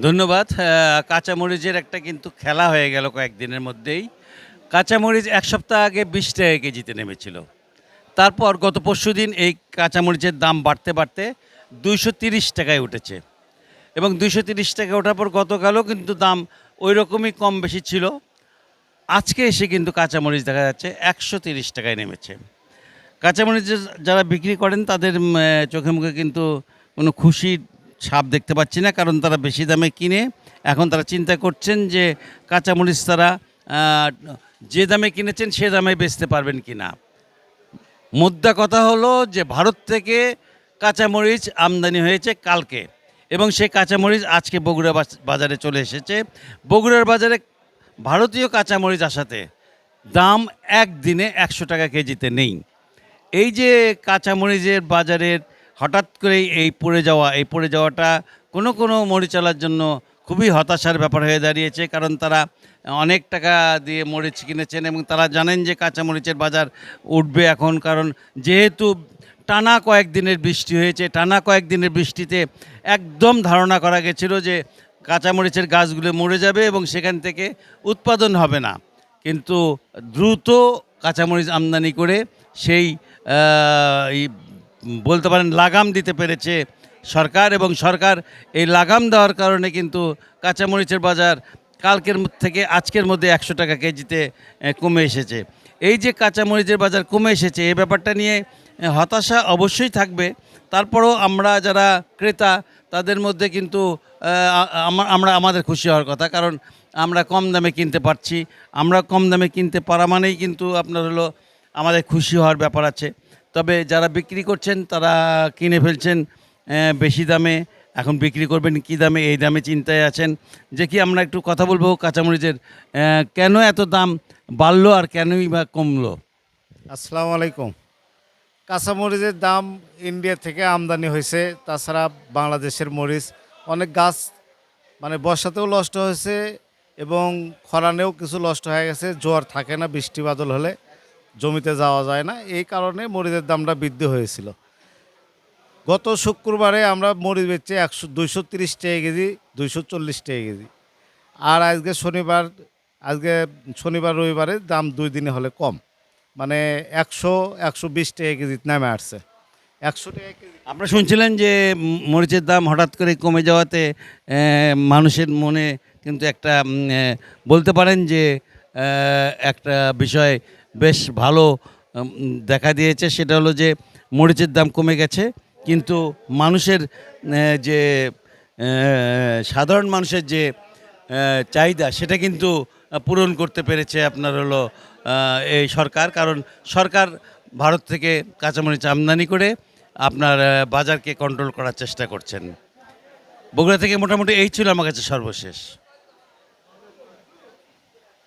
ধন্যবাদ। কাঁচামরিচের একটা কিন্তু খেলা হয়ে গেল কয়েকদিনের মধ্যেই। কাঁচামরিচ ১ সপ্তাহ আগে ৳২০ কেজিতে নেমেছিল। তারপর গত পরশুদিন এই কাঁচামরিচের দাম বাড়তে, বাড়তে ৳২৩০ য় উঠেছে এবং ৳২৩০ ওঠার পর গতকালও কিন্তু দাম ঐরকমই কম বেশি ছিল। আজকে এসে কিন্তু কাঁচামরিচ দেখা যাচ্ছে ৳১৩০ য় নেমেছে। কাঁচামরিচ যারা বিক্রি করেন তাদের চোখে মুখে কিন্তু কোনো খুশির ছাপ দেখতে পাচ্ছি না। কারণ তারা বেশি দামে কিনে এখন তারা চিন্তা করছেন যে কাঁচামরিচ তারা আ যে দামে কিনেছেন সে দামে বেচতে পারবেন কিনা। মোদ্দা কথা হলো যে ভারত থেকে কাঁচামরিচ আমদানি হয়েছে কালকে এবং সেই কাঁচামরিচ আজকে বগুড়া বাজারে চলে এসেছে। বগুড়ার বাজারে ভারতীয় কাঁচামরিচ আসাতে দাম একদিনে ৳১০০ কেজিতে নেই। এই যে কাঁচামরিচের বাজারের হঠাৎ করেই এই পড়ে যাওয়াটা কোনো মরিচওয়ালার জন্য খুবই হতাশার ব্যাপার হয়ে দাঁড়িয়েছে। কারণ তারা অনেক টাকা দিয়ে মরিচ কিনেছেন এবং তারা জানেন যে কাঁচামরিচের বাজার উঠবে এখন। কারণ যেহেতু টানা কয়েকদিনের বৃষ্টি হয়েছে, টানা কয়েকদিনের বৃষ্টিতে একদম ধারণা করা গেছিল যে কাঁচামরিচের গাছগুলো মরে যাবে এবং সেখান থেকে উৎপাদন হবে না। কিন্তু দ্রুত কাঁচামরিচ আমদানি করে সেই এই বলতে পারেন লাগাম দিতে পেরেছে সরকার এবং সরকার এই লাগাম দেওয়ার কারণে কিন্তু কাঁচামরিচের বাজার কালকের থেকে আজকের মধ্যে ৳১০০ কেজিতে কমে এসেছে। এই যে কাঁচামরিচের বাজার কমে এসেছে এই ব্যাপারটা নিয়ে হতাশা অবশ্যই থাকবে। তারপরেও আমরা যারা ক্রেতা তাদের মধ্যে কিন্তু আমাদের খুশি হওয়ার কথা। কারণ আমরা কম দামে কিনতে পারছি। আমরা কম দামে কিনতে পারা মানেই কিন্তু আপনার হলো আমাদের খুশি হওয়ার ব্যাপার আছে। তবে যারা বিক্রি করছেন তারা কিনে ফেলছেন বেশি দামে। এখন বিক্রি করবেন কী দামে এই দামে চিন্তায় আছেন। যে কি আমরা একটু কথা বলবো কাঁচামরিচের কেন এত দাম বাড়লো আর কেনই বা কমলো? আসসালামু আলাইকুম। কাঁচামরিচের দাম ইন্ডিয়া থেকে আমদানি হয়েছে। তাছাড়া বাংলাদেশের মরিচ অনেক গাছ মানে বর্ষাতেও নষ্ট হয়েছে এবং খরানেও কিছু নষ্ট হয়ে গেছে। জোয়ার থাকে না, বৃষ্টি বাদল হলে জমিতে যাওয়া যায় না। এই কারণে মরিচের দামটা বৃদ্ধি হয়েছিল। গত শুক্রবারে আমরা মরিচ বেচছি 230 টাকা কেজি, 240 টাকা কেজি। আর আজকে শনিবার রবিবারে দাম 2 দিনে হলে কম। মানে 100-120 টাকা কেজি নামে আসছে। 100 টাকা কেজি। আপনারা শুনছিলেন যে মরিচের দাম হঠাৎ করে কমে যাওয়াতে মানুষের মনে কিন্তু একটা বলতে পারেন যে একটা বিষয় বেশ ভালো দেখা দিয়েছে। সেটা হলো যে মরিচের দাম কমে গেছে কিন্তু মানুষের যে সাধারণ মানুষের যে চাহিদা সেটা কিন্তু পূরণ করতে পেরেছে আপনার হলো এই সরকার। কারণ সরকার ভারত থেকে কাঁচামরিচ আমদানি করে আপনার বাজারকে কন্ট্রোল করার চেষ্টা করছেন। বগুড়া থেকে মোটামুটি এই ছিল আমার কাছে সর্বশেষ।